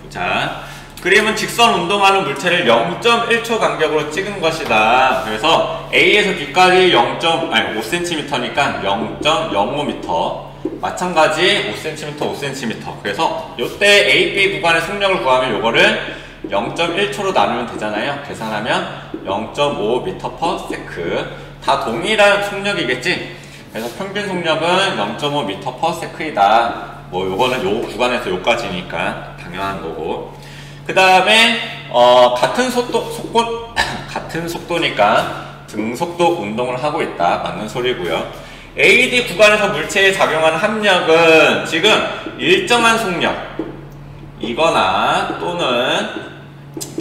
자, 그림은 직선 운동하는 물체를 0.1초 간격으로 찍은 것이다. 그래서 A에서 B까지 5cm니까 0.05m. 마찬가지 5cm, 5cm. 그래서 요때 A, B 구간의 속력을 구하면 요거를 0.1초로 나누면 되잖아요. 계산하면 0.5m/s. 다 동일한 속력이겠지? 그래서 평균 속력은 0.5m/s이다. 뭐 요거는 요 구간에서 요까지니까 당연한 거고. 그 다음에 같은 속도니까 등속도 운동을 하고 있다. 맞는 소리고요. AD 구간에서 물체에 작용하는 합력은 지금 일정한 속력 이거나 또는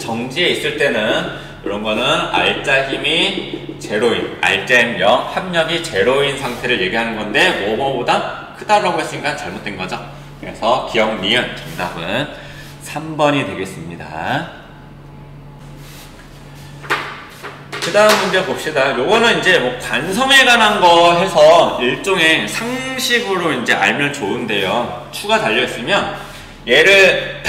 정지에 있을 때는 이런 거는 알짜 힘이 제로인, 알짜 힘 0, 합력이 제로인 상태를 얘기하는 건데 뭐뭐보다 크다라고 했으니까 잘못된 거죠. 그래서 기억 니은 정답은 3번이 되겠습니다. 그 다음 문제 봅시다. 요거는 이제 뭐 관성에 관한 거 해서 일종의 상식으로 이제 알면 좋은데요. 추가 달려있으면 얘를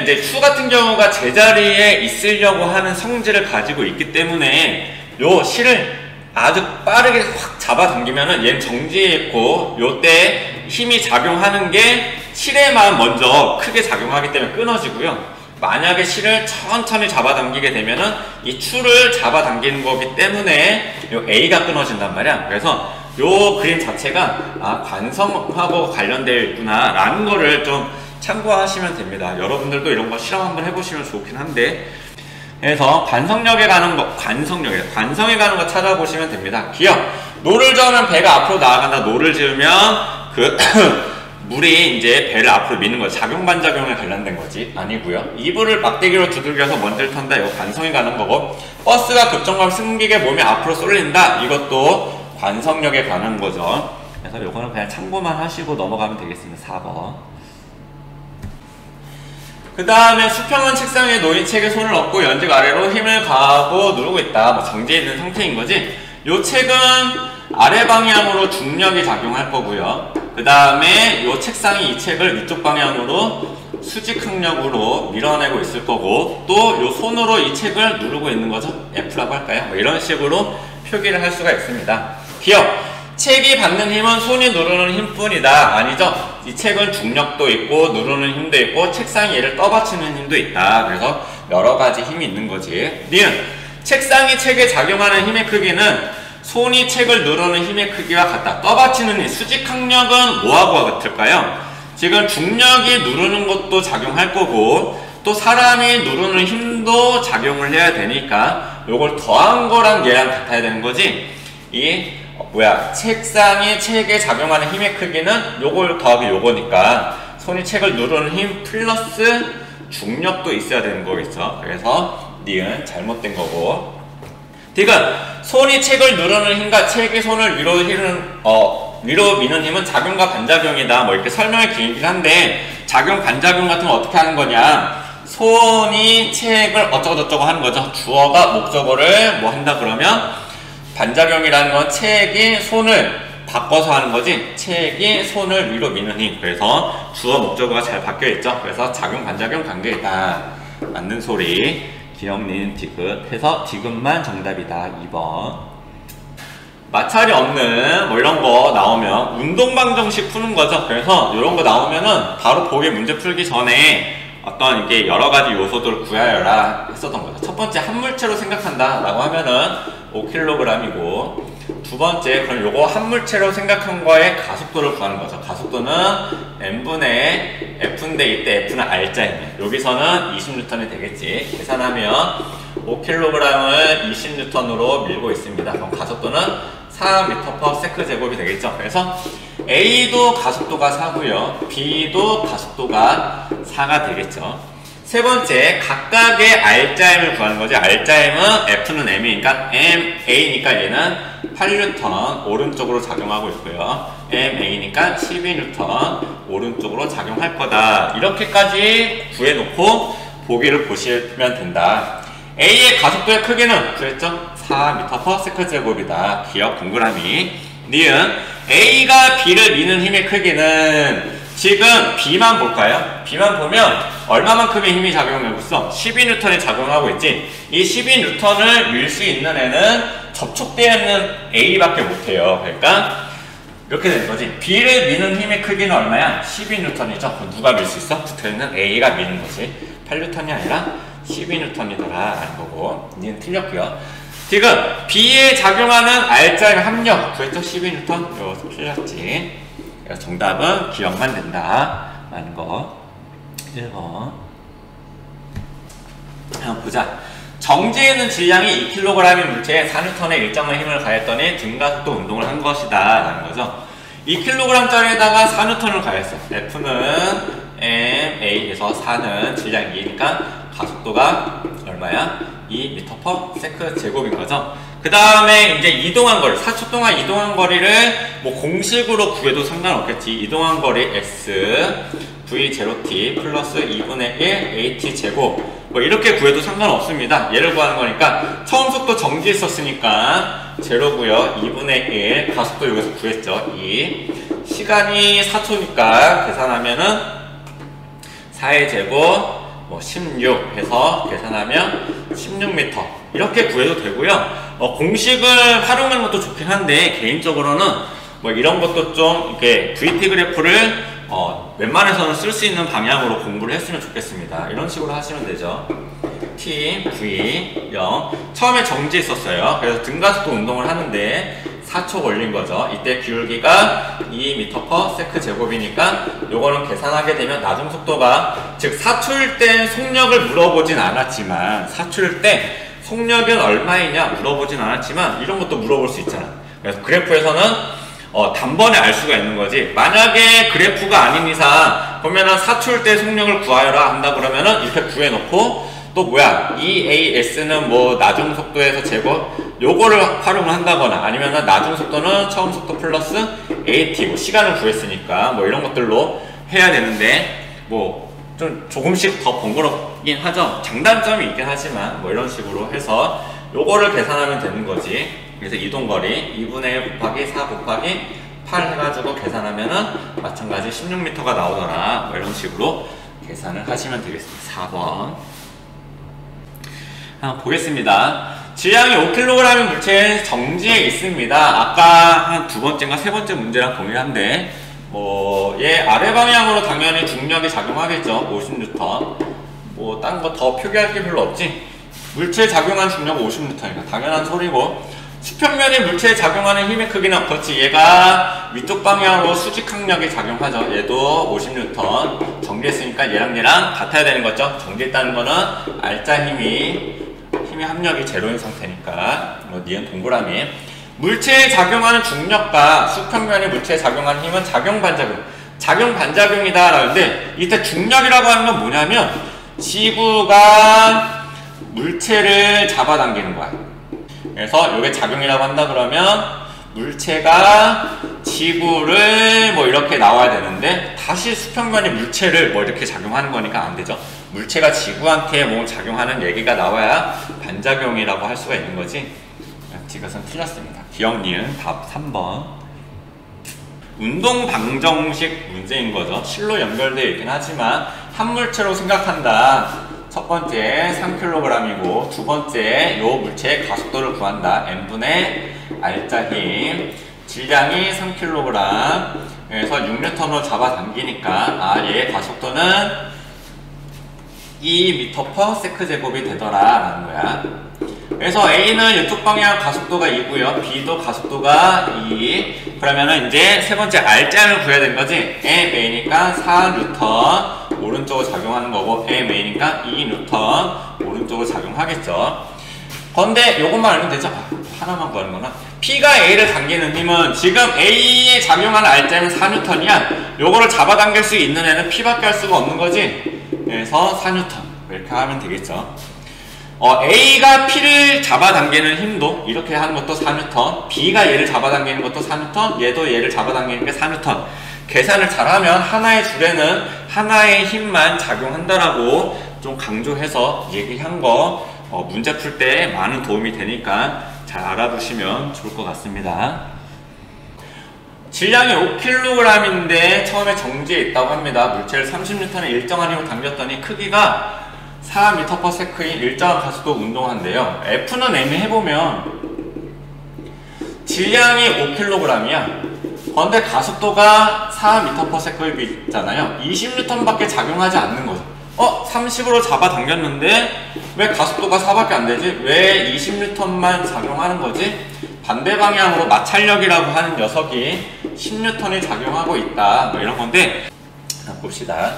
이제 추 같은 경우가 제자리에 있으려고 하는 성질을 가지고 있기 때문에 요 실을 아주 빠르게 확 잡아당기면은 얘는 정지해 있고 요때 힘이 작용하는 게 실에만 먼저 크게 작용하기 때문에 끊어지고요. 만약에 실을 천천히 잡아당기게 되면은 이 추를 잡아당기는 거기 때문에 요 A가 끊어진단 말이야. 그래서 요 그림 자체가 관성하고 관련되어 있구나 라는 거를 좀 참고하시면 됩니다. 여러분들도 이런 거 실험 한번 해보시면 좋긴 한데, 그래서 관성에 가는 거 찾아보시면 됩니다. 기억, 노를 저으면 배가 앞으로 나아간다. 노를 지으면 그 물이 이제 배를 앞으로 미는 거죠. 작용 반작용에 관련된 거지 아니고요. 이불을 막대기로 두들겨서 먼지를 턴다. 이거 관성에 가는 거고, 버스가 급정거하면 승객의 몸이 앞으로 쏠린다. 이것도 관성력에 관한 거죠. 그래서 이거는 그냥 참고만 하시고 넘어가면 되겠습니다. 4번. 그 다음에 수평은 책상 위에 놓인 책에 손을 얹고 연직 아래로 힘을 가하고 누르고 있다. 뭐 정지해 있는 상태인 거지. 요 책은 아래 방향으로 중력이 작용할 거고요. 그 다음에 요 책상이 이 책을 위쪽 방향으로 수직항력으로 밀어내고 있을 거고, 또 요 손으로 이 책을 누르고 있는 거죠. F라고 할까요? 뭐 이런 식으로 표기를 할 수가 있습니다. 기억! 책이 받는 힘은 손이 누르는 힘뿐이다. 아니죠? 이 책은 중력도 있고 누르는 힘도 있고 책상이 얘를 떠받치는 힘도 있다. 그래서 여러 가지 힘이 있는 거지. 니은 책상이 책에 작용하는 힘의 크기는 손이 책을 누르는 힘의 크기와 같다. 떠받치는 힘, 수직항력은 뭐하고 같을까요? 지금 중력이 누르는 것도 작용할 거고 또 사람이 누르는 힘도 작용을 해야 되니까 요걸 더한 거랑 얘랑 같아야 되는 거지. 책상이 책에 작용하는 힘의 크기는 요걸 더하기 요거니까 손이 책을 누르는 힘 플러스 중력도 있어야 되는 거겠죠. 그래서 니은 잘못된 거고, 디귿 손이 책을 누르는 힘과 책이 손을 위로 미는 힘은 작용과 반작용이다. 뭐 이렇게 설명이 길긴 한데, 작용 반작용 같은 거 어떻게 하는 거냐, 손이 책을 어쩌고저쩌고 하는 거죠. 주어가 목적어를 뭐 한다 그러면 반작용이라는 건 책이 손을 바꿔서 하는 거지, 책이 손을 위로 미는 힘. 그래서 주어 목적어가 잘 바뀌어 있죠. 그래서 작용 반작용 관계이다. 맞는 소리. 기억 니은 디귿 해서 디귿만 정답이다. 2번. 마찰이 없는 뭐 이런 거 나오면 운동방정식 푸는 거죠. 그래서 이런 거 나오면은 바로 보기 문제 풀기 전에 어떤 이게 여러 가지 요소들을 구하여라 했었던 거죠. 첫 번째, 한 물체로 생각한다 라고 하면은 5kg이고, 두 번째, 그럼 요거 한 물체로 생각한 거에 가속도를 구하는 거죠. 가속도는 n분의 f인데 이때 f는 알짜입니다. 여기서는 20N이 되겠지. 계산하면 5kg을 20N으로 밀고 있습니다. 그럼 가속도는 4m/s제곱이 되겠죠. 그래서 A도 가속도가 4고요. B도 가속도가 4가 되겠죠. 세 번째, 각각의 알짜임을 구하는 거지. 알짜임은 F는 M이니까 MA니까 얘는 8N 오른쪽으로 작용하고 있고요. MA니까 12N 오른쪽으로 작용할 거다. 이렇게까지 구해놓고 보기를 보시면 된다. A의 가속도의 크기는 그랬죠? 4m/s제곱이다. 기억 동그라미. 니은 A가 B를 미는 힘의 크기는 지금 B만 볼까요? B만 보면 얼마만큼의 힘이 작용하고 있어? 12N이 작용하고 있지. 이 12N을 밀 수 있는 애는 접촉되어 있는 A밖에 못해요. 그러니까 이렇게 되는 거지. B를 미는 힘의 크기는 얼마야? 12N이죠. 그럼 누가 밀 수 있어? 붙어있는 A가 미는 거지. 8N이 아니라 12N이더라 라는 거고. 니는 틀렸고요. 지금 B에 작용하는 R자의 합력 구했죠? 12N. 이거 틀렸지. 그래서 정답은 기억만 된다 라는 거. 1번 한번 보자. 정지에 있는 질량이 2kg인 물체에 4N의 일정한 힘을 가했더니 등가속도 운동을 한 것이다 라는 거죠. 2kg짜리에다가 4N을 가했어. F는 MA에서 4는 질량 2니까 가속도가 얼마야? 2m/s 제곱인 거죠. 그 다음에 이제 이동한 거리, 4초 동안 이동한 거리를 뭐 공식으로 구해도 상관없겠지. 이동한 거리 x v0t 플러스 2분의 1 at 제곱 뭐 이렇게 구해도 상관없습니다. 얘를 구하는 거니까 처음 속도 정지했었으니까 제로고요. 2분의 1 가속도 여기서 구했죠. 2 시간이 4초니까 계산하면은 4의 제곱 뭐 16 해서 계산하면 16m 이렇게 구해도 되고요. 공식을 활용하는 것도 좋긴 한데 개인적으로는 뭐 이런 것도 좀 이렇게 VT 그래프를 웬만해서는 쓸 수 있는 방향으로 공부를 했으면 좋겠습니다. 이런 식으로 하시면 되죠. T, V, 0 처음에 정지했었어요. 그래서 등가속도 운동을 하는데 4초 걸린 거죠. 이때 기울기가 2m/s 제곱이니까 요거는 계산하게 되면 나중 속도가 즉 4초일 때 속력을 물어보진 않았지만 4초일 때 속력은 얼마이냐 물어보진 않았지만 이런 것도 물어볼 수 있잖아. 그래서 그래프에서는 단번에 알 수가 있는 거지. 만약에 그래프가 아닌 이상 보면은 4초일 때 속력을 구하여라 한다 그러면은 이렇게 구해놓고 또 뭐야 EAS는 뭐 나중 속도에서 제곱 요거를 활용을 한다거나 아니면은 나중 속도는 처음 속도 플러스 AT 뭐 시간을 구했으니까 뭐 이런 것들로 해야 되는데 뭐 좀 조금씩 더 번거롭긴 하죠. 장단점이 있긴 하지만 뭐 이런 식으로 해서 요거를 계산하면 되는 거지. 그래서 이동거리 2분의 1 곱하기 4 곱하기 8 해가지고 계산하면은 마찬가지 16m가 나오더라. 뭐 이런 식으로 계산을 하시면 되겠습니다. 4번 한번 보겠습니다. 질량이 5kg인 물체는 정지에 있습니다. 아까 한 두 번째인가 세 번째 문제랑 동일한데 얘 아래 방향으로 당연히 중력이 작용하겠죠. 50N 뭐 딴 거 더 표기할 게 별로 없지. 물체에 작용한 중력은 50N이니까 당연한 소리고 수평면이 물체에 작용하는 힘의 크기는 그렇지. 얘가 위쪽 방향으로 수직항력이 작용하죠. 얘도 50N 정지했으니까 얘랑 같아야 되는 거죠. 정지했다는 거는 R자 힘의 합력이 제로인 상태니까 니은 동그라미. 물체에 작용하는 중력과 수평면이 물체에 작용하는 힘은 작용반작용. 작용반작용이다 라는데 이때 중력이라고 하는 건 뭐냐면 지구가 물체를 잡아당기는 거야. 그래서 이게 작용이라고 한다 그러면 물체가 지구를 뭐 이렇게 나와야 되는데 다시 수평면이 물체를 뭐 이렇게 작용하는 거니까 안 되죠. 물체가 지구한테 뭐 작용하는 얘기가 나와야 반작용이라고 할 수가 있는 거지. 이것은 틀렸습니다. 기억 니은 답 3번. 운동 방정식 문제인 거죠. 실로 연결되어 있긴 하지만 한 물체로 생각한다. 첫 번째 3kg이고 두 번째 요 물체의 가속도를 구한다. n분의 R자 힘 질량이 3kg 그래서 6N으로 잡아당기니까 얘의 가속도는 2m/s 제곱이 되더라 라는 거야. 그래서 A는 이쪽 방향 가속도가 2고요. B도 가속도가 2. 그러면은 이제 세 번째 R자를 구해야 되는 거지. MA니까 4N 오른쪽으로 작용하는 거고 MA니까 2N 오른쪽으로 작용하겠죠. 그런데 요것만 알면 되죠. 하나만 구하는 거나. P가 A를 당기는 힘은 지금 A에 작용하는 R자는 4N이야. 요거를 잡아당길 수 있는 애는 P밖에 할 수가 없는 거지. 그래서 4N 이렇게 하면 되겠죠. A가 P를 잡아당기는 힘도 이렇게 하는 것도 4N, B가 얘를 잡아당기는 것도 4N, 얘도 얘를 잡아당기는 게 4N. 계산을 잘하면 하나의 줄에는 하나의 힘만 작용한다라고 좀 강조해서 얘기한 거 문제 풀 때 많은 도움이 되니까 잘 알아두시면 좋을 것 같습니다. 질량이 5kg인데 처음에 정지에 있다고 합니다. 물체를 30N의 일정한 힘을 당겼더니 크기가 4m/s인 일정한 가속도 운동한대요. F는 애매해보면 질량이 5kg이야. 그런데 가속도가 4m/s잖아요. 20N밖에 작용하지 않는 거죠. 30으로 잡아당겼는데 왜 가속도가 4밖에 안 되지? 왜 20N만 작용하는 거지? 반대 방향으로 마찰력이라고 하는 녀석이 10N이 작용하고 있다. 뭐 이런 건데, 봅시다.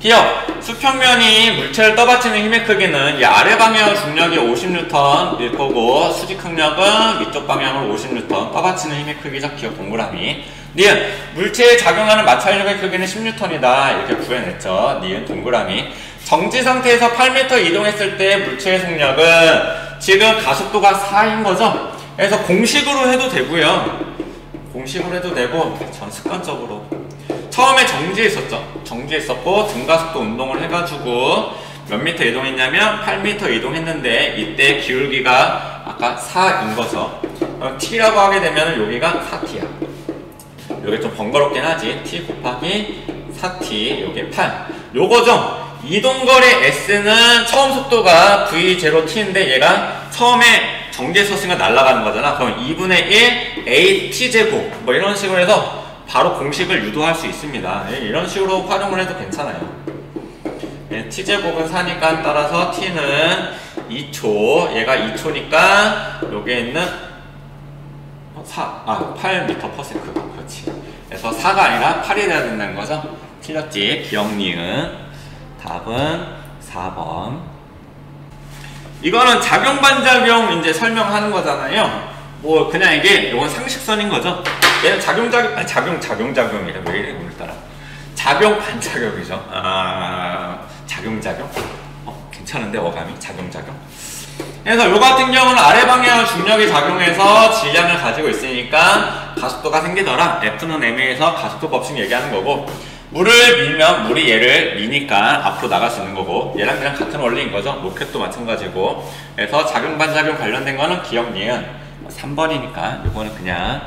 기억, 수평면이 물체를 떠받치는 힘의 크기는 이 아래 방향 중력이 50N일 거고, 수직 항력은 위쪽 방향으로 50N, 떠받치는 힘의 크기죠. 기억 동그라미. 니은, 물체에 작용하는 마찰력의 크기는 10N이다. 이렇게 구해냈죠. 니은 동그라미. 정지 상태에서 8m 이동했을 때 물체의 속력은 지금 가속도가 4인 거죠. 그래서 공식으로 해도 되고요. 공식으로 해도 되고, 전 습관적으로. 처음에 정지했었죠. 정지했었고, 등가속도 운동을 해가지고, 몇 미터 이동했냐면, 8m 이동했는데, 이때 기울기가 아까 4인 거죠. t라고 하게 되면 여기가 4t야. 요게 좀 번거롭긴 하지. t 곱하기 4t, 요게 8. 요거죠. 이동거리 s는 처음 속도가 v0t인데, 얘가 처음에 정지했었으니까 날아가는 거잖아. 그럼 2분의 1 at제곱 뭐 이런 식으로 해서 바로 공식을 유도할 수 있습니다. 이런 식으로 활용을 해도 괜찮아요. t제곱은 4니까 따라서 t는 2초, 얘가 2초니까 여기에 있는 8m/s. 그렇지. 그래서 4가 아니라 8이 돼야 된다는 거죠. 틀렸지? 기억 니은. 답은 4번. 이거는 작용 반작용 이제 설명하는 거잖아요. 뭐 그냥 이게 이건 상식선인 거죠. 얘는 작용작용이래. 왜 이래 오늘따라. 작용 반작용이죠. 작용작용? 괜찮은데 어감이 작용작용. 그래서 요 같은 경우는 아래 방향 중력이 작용해서 질량을 가지고 있으니까 가속도가 생기더라. F는 애매해서 가속도 법칙 얘기하는 거고, 물을 밀면 물이 얘를 미니까 앞으로 나갈 수 있는 거고, 얘랑 그냥 같은 원리인 거죠. 로켓도 마찬가지고. 그래서 작용 반작용 관련된 거는 기억 니은 3번이니까 요거는 그냥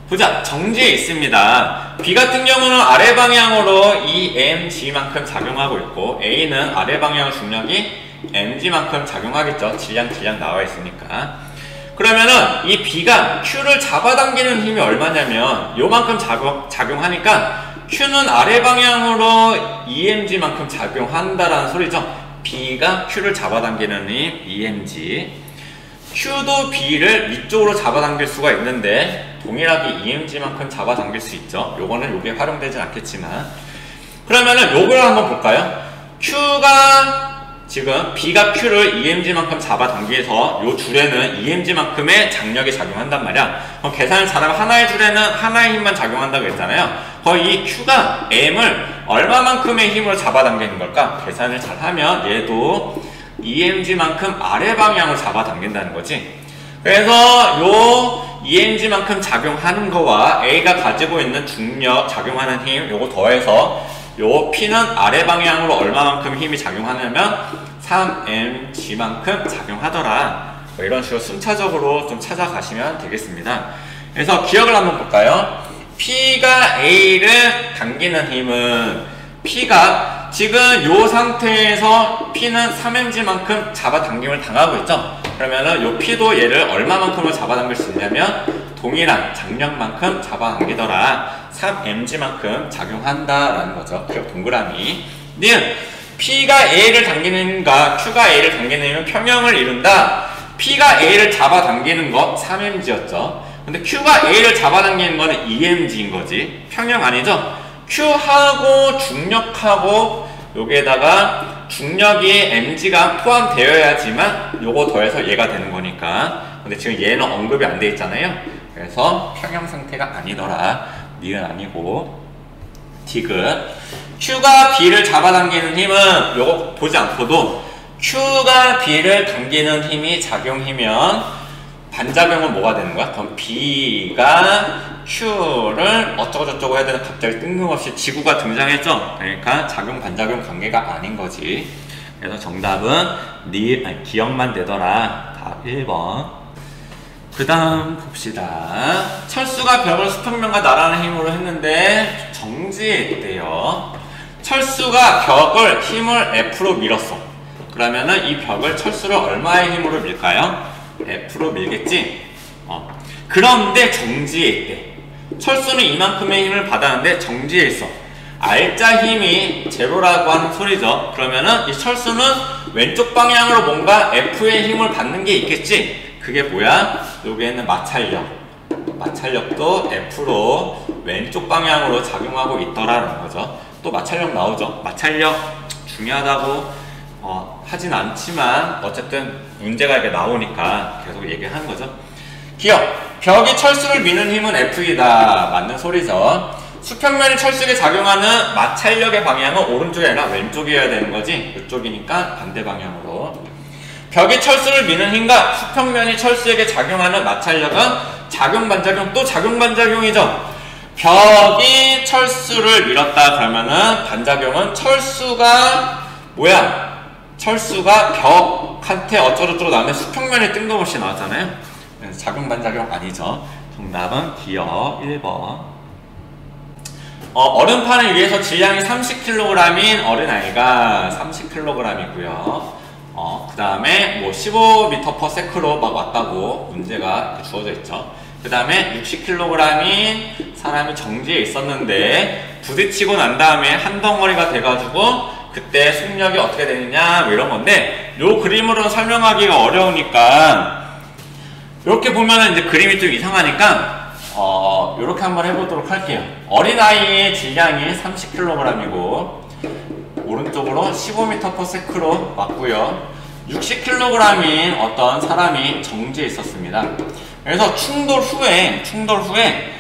보자. 정지에 있습니다. B 같은 경우는 아래 방향으로 mg만큼 작용하고 있고, A는 아래 방향 중력이 mg만큼 작용하겠죠. 질량 나와 있으니까. 그러면은 이 B가 Q를 잡아당기는 힘이 얼마냐면 요만큼 작용하니까 Q는 아래 방향으로 EMG만큼 작용한다라는 소리죠. B가 Q를 잡아당기는 힘 EMG. Q도 B를 위쪽으로 잡아당길 수가 있는데 동일하게 EMG만큼 잡아당길 수 있죠. 요거는 요게 활용되진 않겠지만, 그러면은 요걸 한번 볼까요? Q가 지금 B가 Q를 EMG만큼 잡아당겨서 요 줄에는 EMG만큼의 장력이 작용한단 말이야. 그럼 계산을 잘하면 하나의 줄에는 하나의 힘만 작용한다고 했잖아요. 거의 이 Q가 M을 얼마만큼의 힘으로 잡아당기는 걸까? 계산을 잘하면 얘도 EMG만큼 아래 방향을 잡아당긴다는 거지. 그래서 요 EMG만큼 작용하는 거와 A가 가지고 있는 중력, 작용하는 힘, 요거 더해서 요 P는 아래 방향으로 얼마만큼 힘이 작용하냐면 3mg만큼 작용하더라. 뭐 이런 식으로 순차적으로 좀 찾아가시면 되겠습니다. 그래서 기억을 한번 볼까요? P가 A를 당기는 힘은 P가 지금 요 상태에서 P는 3mg만큼 잡아당김을 당하고 있죠. 그러면은 요 P도 얘를 얼마만큼을 잡아당길 수 있냐면 동일한 장력만큼 잡아당기더라. 3mg만큼 작용한다라는 거죠. 기억 동그라미. 니은 P가 A를 당기는 힘과 Q가 A를 당기는 힘은 평형을 이룬다. P가 A를 잡아당기는 것 3mg였죠. 근데 Q가 A를 잡아당기는 거는 2mg인 거지. 평형 아니죠? Q하고 중력하고 여기에다가 중력이 mg가 포함되어야지만 요거 더해서 얘가 되는 거니까. 근데 지금 얘는 언급이 안 돼 있잖아요. 그래서 평형 상태가 아니더라. 니은 아니고 디귿. Q가 B를 잡아당기는 힘은 요거 보지 않고도 Q가 B를 당기는 힘이 작용이면 반작용은 뭐가 되는 거야? 그럼 B가 Q를 어쩌고저쩌고 해야 되는, 갑자기 뜬금없이 지구가 등장했죠? 그러니까 작용 반작용 관계가 아닌 거지. 그래서 정답은 기억만 되더라. 답 1번. 그 다음 봅시다. 철수가 벽을 수평면과 나란한 힘으로 했는데 정지했대요. 철수가 벽을 힘을 F로 밀었어. 그러면은 이 벽을 철수를 얼마의 힘으로 밀까요? F로 밀겠지? 그런데 정지했대. 철수는 이만큼의 힘을 받았는데 정지해 있어. R자 힘이 제로라고 하는 소리죠. 그러면은 이 철수는 왼쪽 방향으로 뭔가 F의 힘을 받는 게 있겠지? 그게 뭐야? 여기에는 마찰력. 마찰력도 F로 왼쪽 방향으로 작용하고 있더라는 거죠. 또 마찰력 나오죠. 마찰력 중요하다고 하진 않지만 어쨌든 문제가 이렇게 나오니까 계속 얘기하는 거죠. 기억! 벽이 철수를 미는 힘은 F이다. 맞는 소리죠. 수평면이 철수에 작용하는 마찰력의 방향은 오른쪽이 아니라 왼쪽이어야 되는 거지. 이쪽이니까 반대 방향으로. 벽이 철수를 미는 힘과 수평면이 철수에게 작용하는 마찰력은 작용반작용 또 작용반작용이죠. 벽이 철수를 밀었다 그러면은 반작용은 철수가 뭐야? 철수가 벽한테 어쩌고저쩌고 나오는데 수평면이 뜬금없이 나왔잖아요. 그래서 작용반작용 아니죠. 정답은 기억 1번. 얼음판을 위해서 질량이 30kg인 어린아이가 30kg이고요. 그 다음에 뭐 15m/s로 막 왔다고 문제가 주어져 있죠. 그 다음에 60kg인 사람이 정지해 있었는데 부딪히고 난 다음에 한 덩어리가 돼가지고 그때 속력이 어떻게 되느냐 뭐 이런 건데 요 그림으로는 설명하기가 어려우니까 이렇게 보면은 이제 그림이 좀 이상하니까 요렇게 한번 해보도록 할게요. 어린아이의 질량이 30kg이고 오른쪽으로 15m/s로 왔고요. 60kg인 어떤 사람이 정지해 있었습니다. 그래서 충돌 후에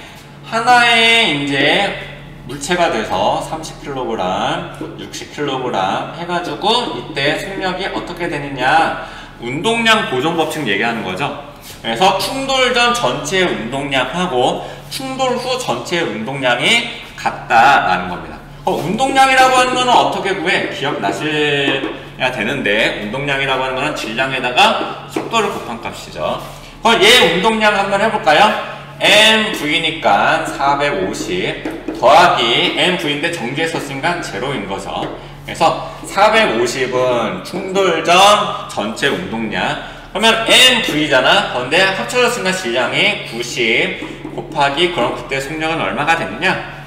하나의 이제 물체가 돼서 30kg, 60kg 해가지고 이때 속력이 어떻게 되느냐 운동량 보존 법칙 얘기하는 거죠. 그래서 충돌 전 전체의 운동량하고 충돌 후 전체의 운동량이 같다라는 겁니다. 운동량이라고 하는 거는 어떻게 구해? 기억나셔야 되는데 운동량이라고 하는 거는 질량에다가 속도를 곱한 값이죠. 그럼 얘 운동량 한번 해볼까요? mv니까 450 더하기 mv인데 정지했었으니까 제로인 거죠. 그래서 450은 충돌 전 전체 운동량 그러면 mv잖아. 그런데 합쳐졌으니까 질량이 90 곱하기 그럼 그때 속력은 얼마가 되느냐?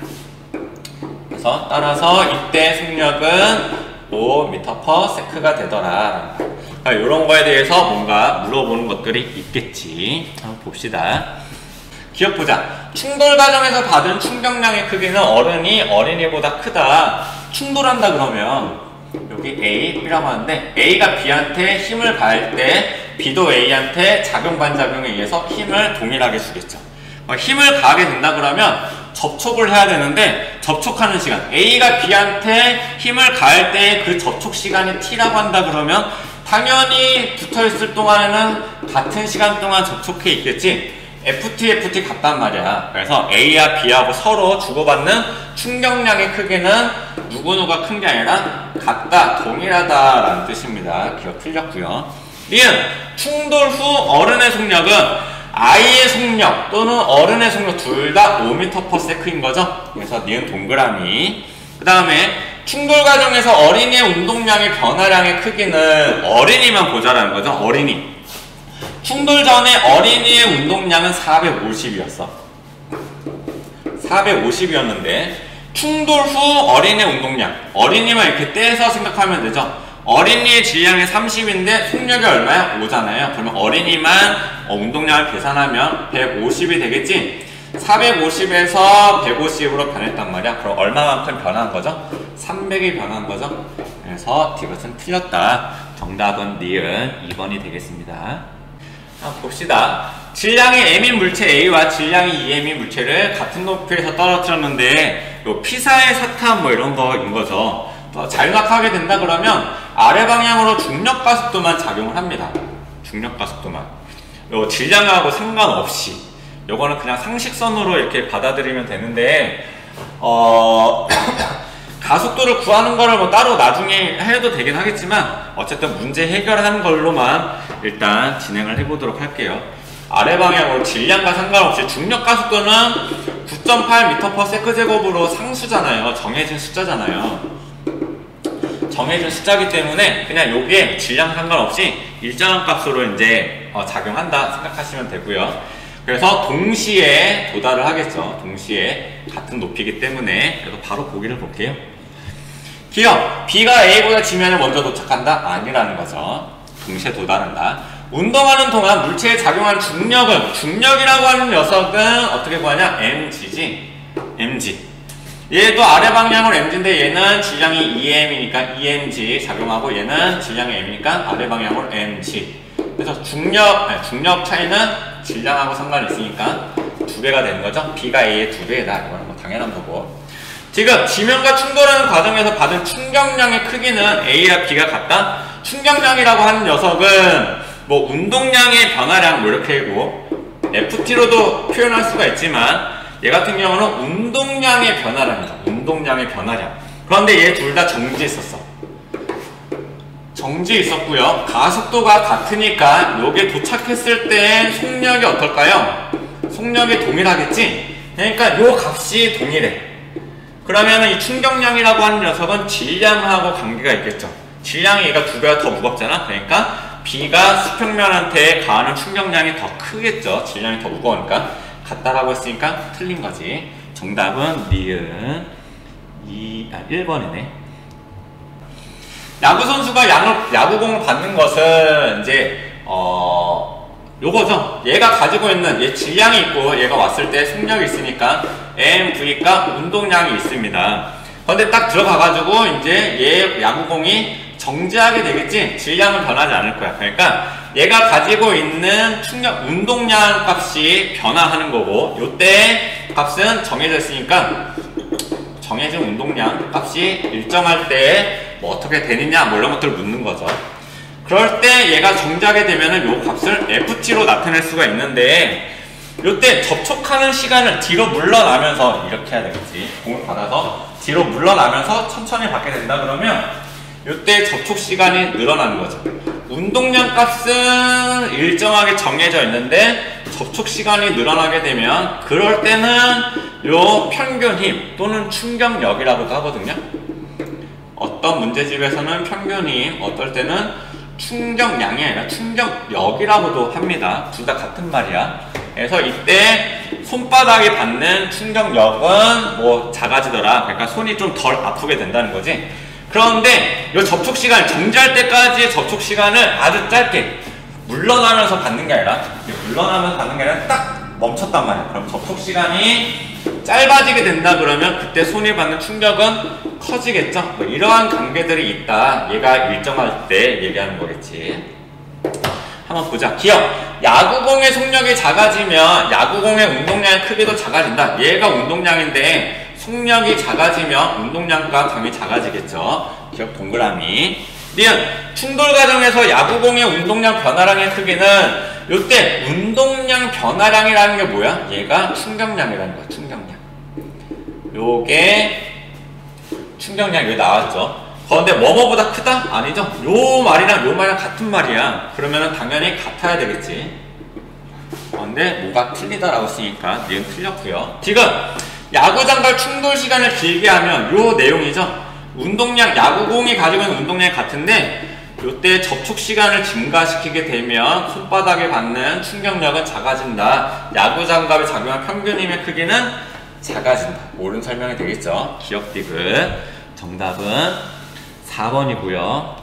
그래서 따라서 이때 속력은 5m/s가 되더라. 이런 거에 대해서 뭔가 물어보는 것들이 있겠지. 한번 봅시다. 기억보자. 충돌 과정에서 받은 충격량의 크기는 어른이 어린이보다 크다. 충돌한다 그러면 여기 A, B라고 하는데 A가 B한테 힘을 가할 때 B도 A한테 작용반작용에 의해서 힘을 동일하게 주겠죠. 힘을 가하게 된다 그러면 접촉을 해야 되는데 접촉하는 시간 A가 B한테 힘을 가할 때 그 접촉 시간이 T라고 한다 그러면 당연히 붙어있을 동안에는 같은 시간 동안 접촉해 있겠지. FT 같단 말이야. 그래서 A와 B하고 서로 주고받는 충격량의 크기는 누구누가 큰 게 아니라 같다, 동일하다라는 뜻입니다. 기억 틀렸고요. 니은 충돌 후 어른의 속력은 아이의 속력 또는 어른의 속력 둘 다 5m/s인 거죠. 그래서 니은 동그라미. 그 다음에 충돌 과정에서 어린이의 운동량의 변화량의 크기는 어린이만 보자라는 거죠. 어린이. 충돌 전에 어린이의 운동량은 450이었어. 450이었는데 충돌 후 어린이의 운동량. 어린이만 이렇게 떼서 생각하면 되죠. 어린이의 질량이 30인데 속력이 얼마야? 5잖아요. 그러면 어린이만 운동량을 계산하면 150이 되겠지? 450에서 150으로 변했단 말이야. 그럼 얼마만큼 변한 거죠? 300이 변한 거죠? 그래서 이것은 틀렸다. 정답은 니은 2번이 되겠습니다. 봅시다. 질량이 m인 물체 A와 질량이 2m인 물체를 같은 높이에서 떨어뜨렸는데 요 피사의 사탄 뭐 이런 거인 거죠. 잘각하게 된다 그러면 아래 방향으로 중력 가속도만 작용을 합니다. 중력 가속도만. 요 질량하고 상관없이 요거는 그냥 상식선으로 이렇게 받아들이면 되는데 가속도를 구하는 거를 뭐 따로 나중에 해도 되긴 하겠지만 어쨌든 문제 해결하는 걸로만 일단 진행을 해보도록 할게요. 아래 방향으로 질량과 상관없이 중력 가속도는 9.8m/s 제곱으로 상수잖아요. 정해진 숫자잖아요. 정해진 숫자이기 때문에 그냥 요게 질량 상관없이 일정한 값으로 이제 작용한다 생각하시면 되고요. 그래서 동시에 도달을 하겠죠. 동시에 같은 높이이기 때문에. 그래서 바로 보기를 볼게요. 기억, B가 A보다 지면에 먼저 도착한다? 아니라는 거죠. 동시에 도달한다. 운동하는 동안 물체에 작용하는 중력은, 중력이라고 하는 녀석은 어떻게 구하냐? mg지. mg. 얘도 아래 방향으로 mg인데 얘는 질량이 2m이니까 2mg 작용하고 얘는 질량이 m이니까 아래 방향으로 mg. 그래서 중력 차이는 질량하고 상관이 있으니까 2배가 되는 거죠. B가 A의 2배다. 이거는 뭐 당연한 거고. 지금 지면과 충돌하는 과정에서 받은 충격량의 크기는 A와 B가 같다? 충격량이라고 하는 녀석은 뭐 운동량의 변화량 뭐 이렇게 하고 FT로도 표현할 수가 있지만 얘 같은 경우는 운동량의 변화량이죠. 운동량의 변화량. 그런데 얘 둘 다 정지에 있었어. 정지에 있었고요. 가속도가 같으니까 요게 도착했을 땐 속력이 어떨까요? 속력이 동일하겠지? 그러니까 요 값이 동일해. 그러면 이 충격량이라고 하는 녀석은 질량하고 관계가 있겠죠. 질량이 얘가 2배가 더 무겁잖아. 그러니까 B가 수평면한테 가하는 충격량이 더 크겠죠. 질량이 더 무거우니까. 같다라고 했으니까 틀린 거지. 정답은 니은 1번이네. 야구 선수가 야구공을 받는 것은 이제 요거죠. 얘가 가지고 있는 얘 질량이 있고 얘가 왔을 때 속력이 있으니까 mv가 운동량이 있습니다. 그런데 딱 들어가가지고 이제 얘 야구공이 정지하게 되겠지. 질량은 변하지 않을 거야. 그러니까 얘가 가지고 있는 충격 운동량 값이 변화하는 거고 요때 값은 정해져 있으니까 정해진 운동량 값이 일정할 때 뭐 어떻게 되느냐 뭐 이런 것들을 묻는 거죠. 그럴 때 얘가 정지하게 되면은 요 값을 FT로 나타낼 수가 있는데 요때 접촉하는 시간을 뒤로 물러나면서 이렇게 해야 되겠지. 공을 받아서 뒤로 물러나면서 천천히 받게 된다 그러면 요때 접촉 시간이 늘어나는 거죠. 운동량 값은 일정하게 정해져 있는데 접촉 시간이 늘어나게 되면 그럴 때는 요 평균 힘 또는 충격력이라고도 하거든요. 어떤 문제집에서는 평균 힘, 어떨 때는 충격량이 아니라 충격력이라고도 합니다. 둘 다 같은 말이야. 그래서 이때 손바닥이 받는 충격력은 뭐 작아지더라. 그러니까 손이 좀 덜 아프게 된다는 거지. 그런데 이 접촉 시간, 정지할 때까지의 접촉 시간을 아주 짧게 물러나면서 받는 게 아니라 물러나면서 받는 게 아니라 딱 멈췄단 말이야. 그럼 접촉 시간이 짧아지게 된다 그러면 그때 손이 받는 충격은 커지겠죠. 뭐 이러한 관계들이 있다. 얘가 일정할 때 얘기하는 거겠지. 한번 보자. 기억. 야구공의 속력이 작아지면 야구공의 운동량의 크기도 작아진다. 얘가 운동량인데 속력이 작아지면 운동량과 당연히 작아지겠죠. 기억 동그라미. 니은 충돌 과정에서 야구공의 운동량 변화량의 크기는 요때 운동량 변화량이라는 게 뭐야? 얘가 충격량이라는 거야. 충격량. 요게 충격량 여기 나왔죠. 그런데 뭐뭐보다 크다? 아니죠. 요 말이랑 같은 말이야. 그러면은 당연히 같아야 되겠지. 그런데 뭐가 틀리다라고 쓰니까 니은 틀렸고요. 지금 야구장과 충돌 시간을 길게 하면 요 내용이죠. 운동량, 야구공이 가지고 있는 운동량이 같은데 요때 접촉 시간을 증가시키게 되면 손바닥에 받는 충격력은 작아진다. 야구장갑에 작용한 평균 힘의 크기는 작아진다. 옳은 설명이 되겠죠. 기억 디귿. 정답은 4번이고요.